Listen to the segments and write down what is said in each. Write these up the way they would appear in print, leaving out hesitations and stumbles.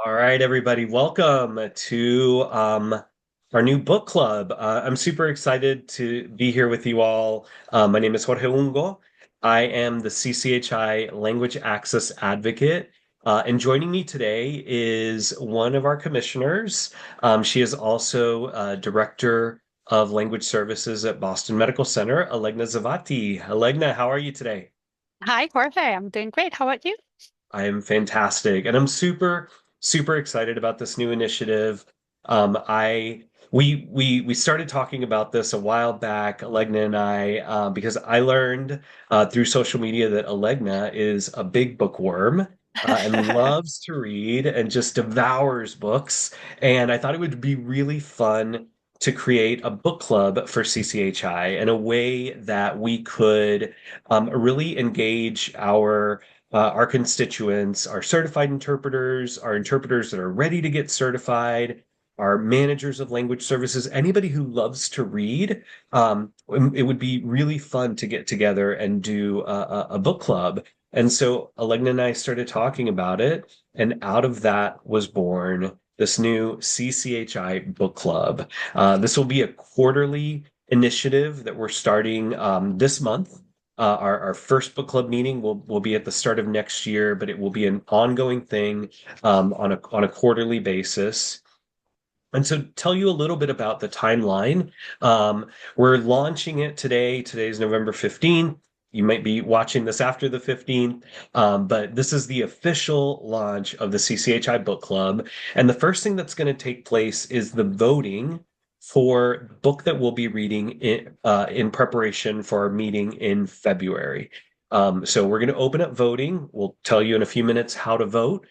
All right, everybody, welcome to our new book club. I'm super excited to be here with you all. My name is Jorge Ungo. I am the CCHI Language Access Advocate. And joining me today is one of our commissioners. She is also Director of Language Services at Boston Medical Center, Alegna Zavati. Alegna, how are you today? Hi, Jorge. I'm doing great. How about you? I am fantastic, and I'm super excited about this new initiative. I we started talking about this a while back, Alegna and I, because I learned through social media that Alegna is a big bookworm and loves to read and just devours books. And I thought it would be really fun to create a book club for CCHI in a way that we could really engage our constituents, our certified interpreters, our interpreters that are ready to get certified, our managers of language services, anybody who loves to read. It would be really fun to get together and do a book club. And so Alegna and I started talking about it, and out of that was born this new CCHI Book Club. This will be a quarterly initiative that we're starting this month. Our first book club meeting will be at the start of next year, but it will be an ongoing thing on a quarterly basis. And so, tell you a little bit about the timeline. We're launching it today. Today's November 15th. You might be watching this after the 15th, but this is the official launch of the CCHI Book Club. And the first thing that's going to take place is the voting for the book that we'll be reading in preparation for our meeting in February. So we're going to open up voting. We'll tell you in a few minutes how to vote.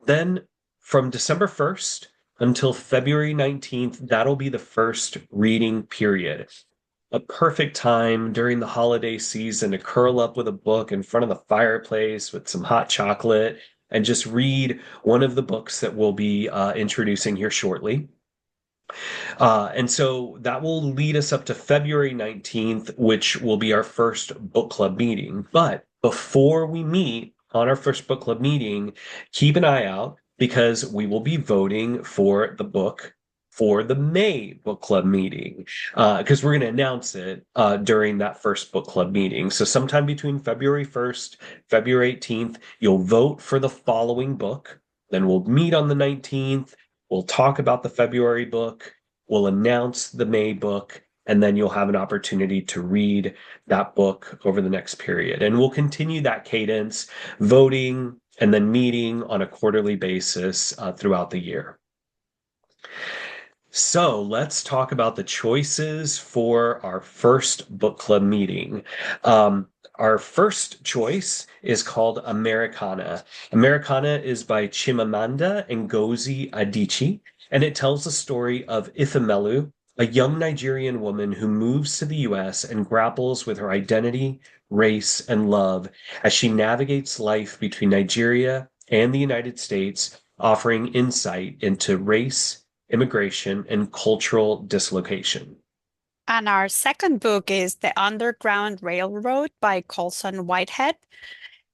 Then from December 1st until February 19th, that'll be the first reading period. A perfect time during the holiday season to curl up with a book in front of the fireplace with some hot chocolate and just read one of the books that we'll be introducing here shortly. And so that will lead us up to February 19th, which will be our first book club meeting. But before we meet on our first book club meeting, keep an eye out because we will be voting for the book for the May book club meeting because we're going to announce it during that first book club meeting. So sometime between February 1st, February 18th, you'll vote for the following book. Then we'll meet on the 19th. We'll talk about the February book. We'll announce the May book, and then you'll have an opportunity to read that book over the next period. And we'll continue that cadence, voting and then meeting on a quarterly basis throughout the year. So let's talk about the choices for our first book club meeting. Our first choice is called Americana. Americana is by Chimamanda Ngozi Adichie, and it tells the story of Ifemelu, a young Nigerian woman who moves to the US and grapples with her identity, race, and love as she navigates life between Nigeria and the United States, offering insight into race, immigration, and cultural dislocation. And our second book is The Underground Railroad by Colson Whitehead,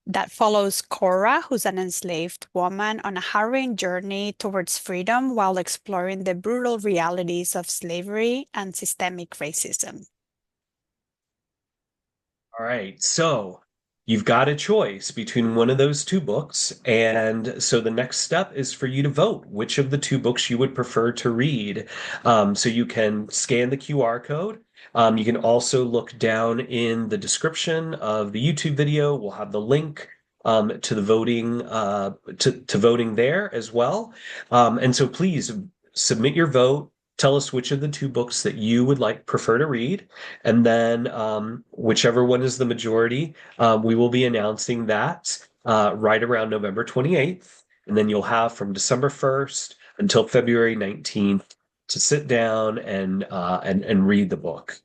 that follows Cora, who's an enslaved woman, on a harrowing journey towards freedom while exploring the brutal realities of slavery and systemic racism. All right, so you've got a choice between one of those two books. And so the next step is for you to vote which of the two books you would prefer to read. So you can scan the QR code. You can also look down in the description of the YouTube video. We'll have the link to the voting to voting there as well. And so please submit your vote. Tell us which of the two books that you would prefer to read, and then whichever one is the majority, we will be announcing that right around November 28th, and then you'll have from December 1st until February 19th to sit down and read the book.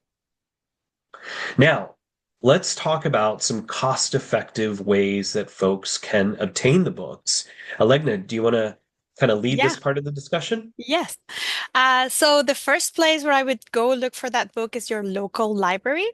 Now, let's talk about some cost-effective ways that folks can obtain the books. Alegna, do you want to kind of lead Yeah, this part of the discussion? yes. So the first place where I would go look for that book is your local library.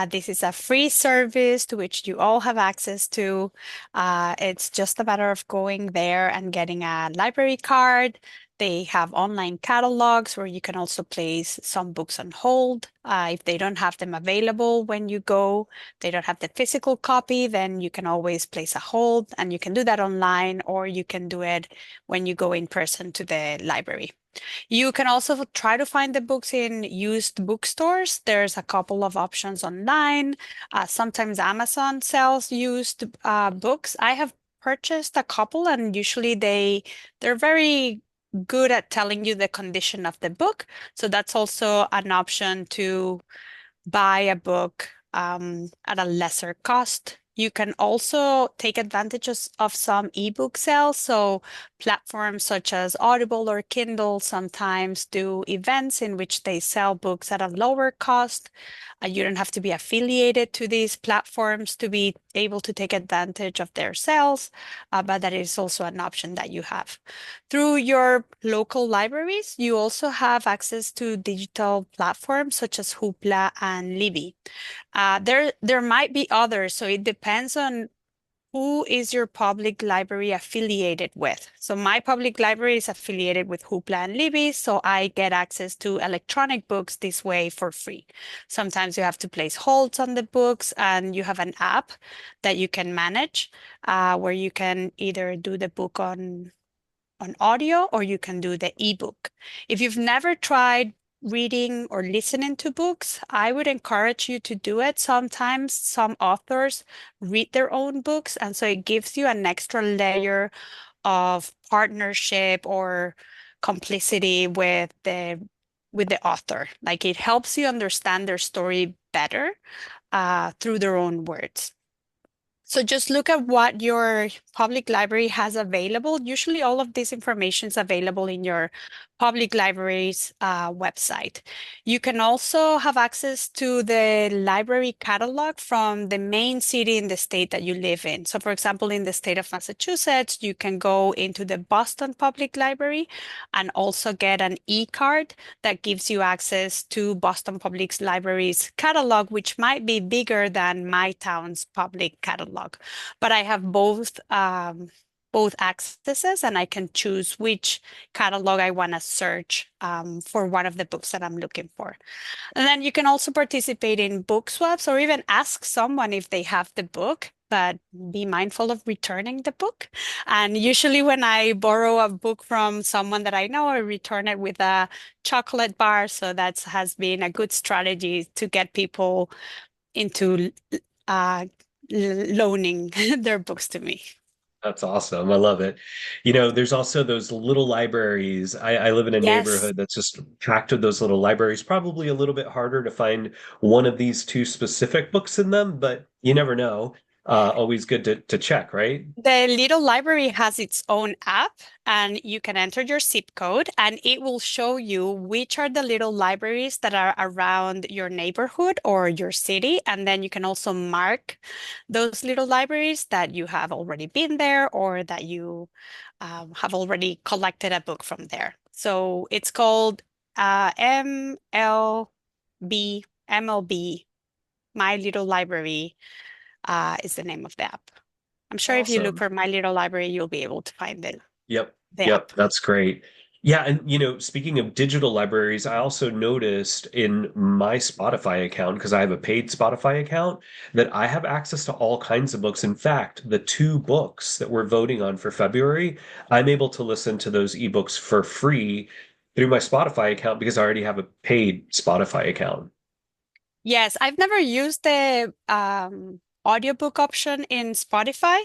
This is a free service to which you all have access to. It's just a matter of going there and getting a library card. They have online catalogs where you can also place some books on hold. If they don't have them available when you go, they don't have the physical copy, then you can always place a hold, and you can do that online, or you can do it when you go in person to the library. You can also try to find the books in used bookstores. There's a couple of options online. Sometimes Amazon sells used books. I have purchased a couple, and usually they're very good at telling you the condition of the book. So that's also an option to buy a book at a lesser cost. You can also take advantages of some ebook sales. So platforms such as Audible or Kindle sometimes do events in which they sell books at a lower cost. You don't have to be affiliated to these platforms to be able to take advantage of their sales, but that is also an option that you have. Through your local libraries, you also have access to digital platforms such as Hoopla and Libby. There might be others, so it depends on who is your public library affiliated with. So my public library is affiliated with Hoopla and Libby, so I get access to electronic books this way for free. Sometimes you have to place holds on the books, and you have an app that you can manage, where you can either do the book on audio, or you can do the ebook. If you've never tried reading or listening to books, I would encourage you to do it. Sometimes some authors read their own books, and so it gives you an extra layer of partnership or complicity with the author. Like, it helps you understand their story better through their own words. So just look at what your public library has available. Usually all of this information is available in your public library's website. You can also have access to the library catalog from the main city in the state that you live in. So for example, in the state of Massachusetts, you can go into the Boston Public Library and also get an e-card that gives you access to Boston Public Library's catalog, which might be bigger than my town's public catalog. But I have both accesses, and I can choose which catalog I want to search for one of the books that I'm looking for. And then you can also participate in book swaps, or even ask someone if they have the book, but be mindful of returning the book. And usually when I borrow a book from someone that I know, I return it with a chocolate bar. So that has been a good strategy to get people into uh, loaning their books to me. That's awesome. I love it. There's also those little libraries. I live in a Yes. neighborhood that's just packed with those little libraries. Probably a little bit harder to find one of these two specific books in them, but you never know. Always good to check, right? The little library has its own app, and you can enter your zip code, and it will show you which are the little libraries that are around your neighborhood or your city. And then you can also mark those little libraries that you have already been there, or that you have already collected a book from there. So it's called MLB, My Little Library is the name of the app. I'm sure if you look Awesome. for My Little Library, you'll be able to find Yep. the Yep. app. That's great. Yeah. And, speaking of digital libraries, I also noticed in my Spotify account, because I have a paid Spotify account, that I have access to all kinds of books. In fact, the two books that we're voting on for February, I'm able to listen to those ebooks for free through my Spotify account because I already have a paid Spotify account. Yes, I've never used the audiobook option in Spotify,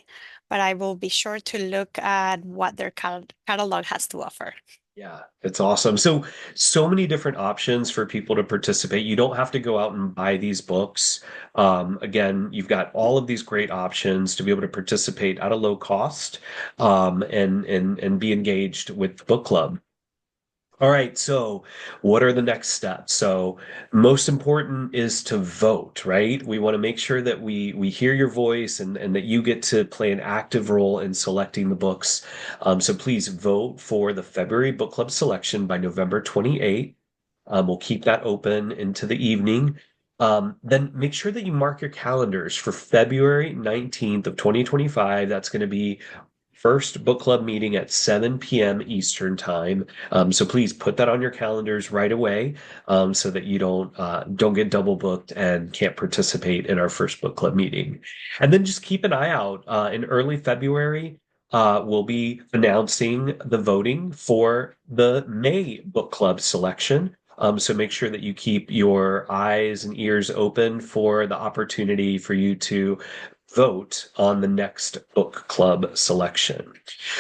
but I will be sure to look at what their catalog has to offer. Yeah, it's awesome. So many different options for people to participate. You don't have to go out and buy these books. Again, you've got all of these great options to be able to participate at a low cost, and be engaged with the book club. All right, so what are the next steps? So most important is to vote, right? We want to make sure that we hear your voice, and that you get to play an active role in selecting the books. So please vote for the February book club selection by November 28th. We'll keep that open into the evening. Then make sure that you mark your calendars for February 19th of 2025. That's going to be first book club meeting at 7 p.m. Eastern time. So please put that on your calendars right away, so that you don't get double booked and can't participate in our first book club meeting. And then just keep an eye out. In early February, we'll be announcing the voting for the May book club selection. So make sure that you keep your eyes and ears open for the opportunity for you to vote on the next book club selection.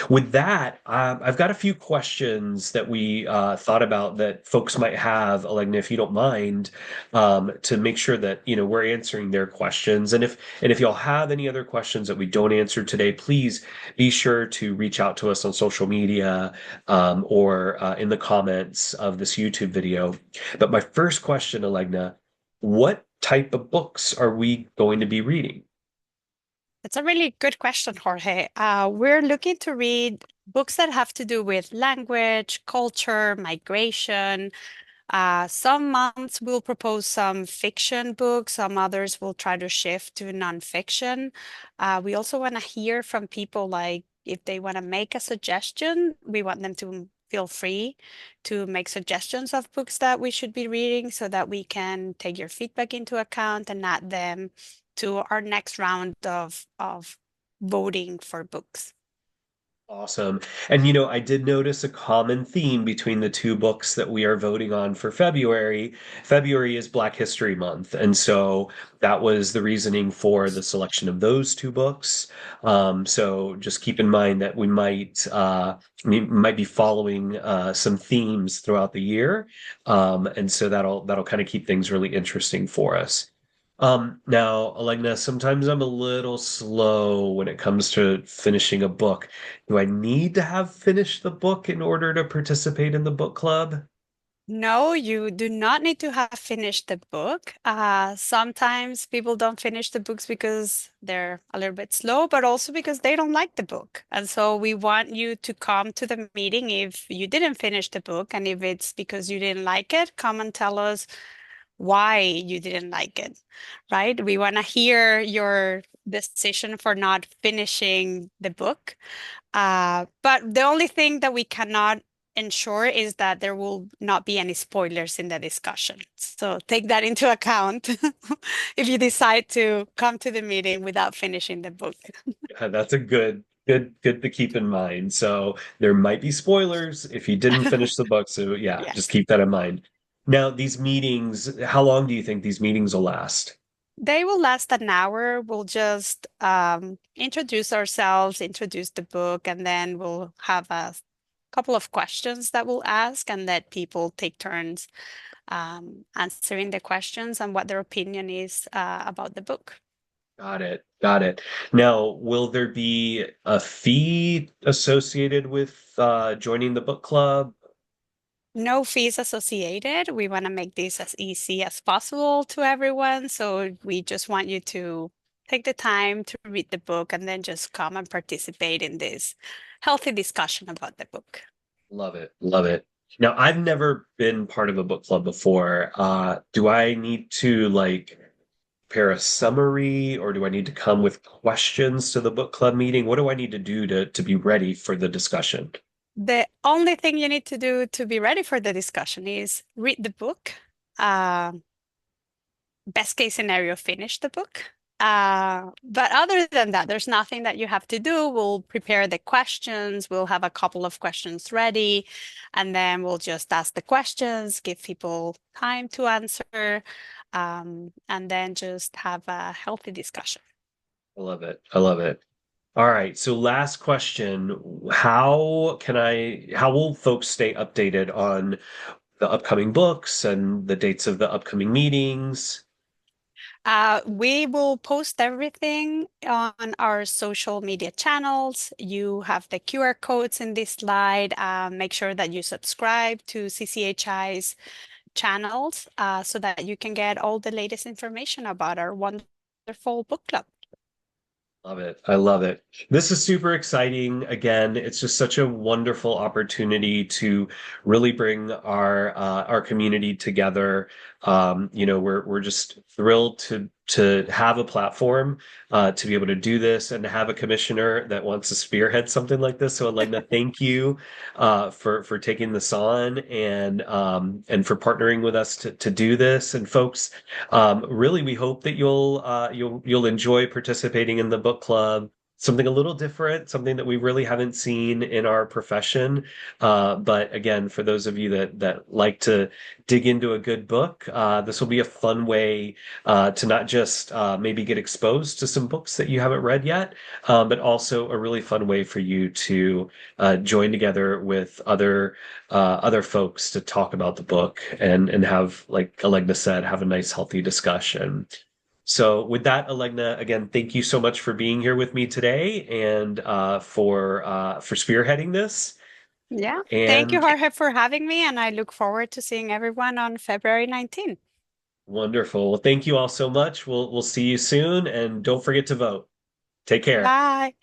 With that, I've got a few questions that we thought about that folks might have, Alegna, if you don't mind, to make sure that we're answering their questions. And if y'all have any other questions that we don't answer today, please be sure to reach out to us on social media, or in the comments of this YouTube video. But my first question, Alegna, what type of books are we going to be reading? That's a really good question, Jorge. We're looking to read books that have to do with language, culture, migration. Some months we'll propose some fiction books, some others will try to shift to nonfiction. We also want to hear from people, like if they want to make a suggestion, we want them to feel free to make suggestions of books that we should be reading so that we can take your feedback into account and add them to our next round of voting for books. Awesome. And I did notice a common theme between the two books that we are voting on for February. February is Black History Month, and so that was the reasoning for the selection of those two books. So just keep in mind that we might be following some themes throughout the year, and so that'll kind of keep things really interesting for us. Now, Alegna, sometimes I'm a little slow when it comes to finishing a book. Do I need to have finished the book in order to participate in the book club? No, you do not need to have finished the book. Sometimes people don't finish the books because they're a little bit slow, but also because they don't like the book. And so we want you to come to the meeting if you didn't finish the book. And if it's because you didn't like it, come and tell us why you didn't like it, right? We want to hear your decision for not finishing the book. But the only thing that we cannot ensure is that there will not be any spoilers in the discussion. So take that into account if you decide to come to the meeting without finishing the book. That's a good to keep in mind. So there might be spoilers if you didn't finish the book. So yeah, just Yes. keep that in mind. Now, these meetings, how long do you think these meetings will last? They will last an hour. We'll just introduce ourselves, introduce the book, and then we'll have a couple of questions that we'll ask and let people take turns answering the questions and what their opinion is about the book. Got it. Got it. Now, will there be a fee associated with joining the book club? No fees associated. We want to make this as easy as possible to everyone. So we just want you to take the time to read the book and then just come and participate in this healthy discussion about the book. Love it. Love it. Now, I've never been part of a book club before. Do I need to prepare a summary, or do I need to come with questions to the book club meeting? What do I need to do to be ready for the discussion? The only thing you need to do to be ready for the discussion is read the book. Uh, Best case scenario, finish the book. But other than that, there's nothing that you have to do. We'll prepare the questions. We'll have a couple of questions ready, and then we'll just ask the questions, give people time to answer, and then just have a healthy discussion. I love it. I love it. All right. So last question. How will folks stay updated on the upcoming books and the dates of the upcoming meetings? We will post everything on our social media channels. You have the QR codes in this slide. Make sure that you subscribe to CCHI's channels so that you can get all the latest information about our wonderful book club. Love it. I love it. This is super exciting. Again, it's just such a wonderful opportunity to really bring our community together. We're just thrilled to have a platform to be able to do this and to have a commissioner that wants to spearhead something like this. So, Alegna, thank you for taking this on and for partnering with us to do this. And folks, really, we hope that you'll enjoy participating in the book club. Something a little different, something that we really haven't seen in our profession. But again, for those of you that like to dig into a good book, this will be a fun way to not just maybe get exposed to some books that you haven't read yet, but also a really fun way for you to join together with other folks to talk about the book and have, like Alegna said, have a nice healthy discussion. So with that, Alegna, again, thank you so much for being here with me today and for spearheading this. Yeah. Thank you, And Jorge, for having me, and I look forward to seeing everyone on February 19th. wonderful. Well, thank you all so much. We'll see you soon, and don't forget to vote. Take care. Bye.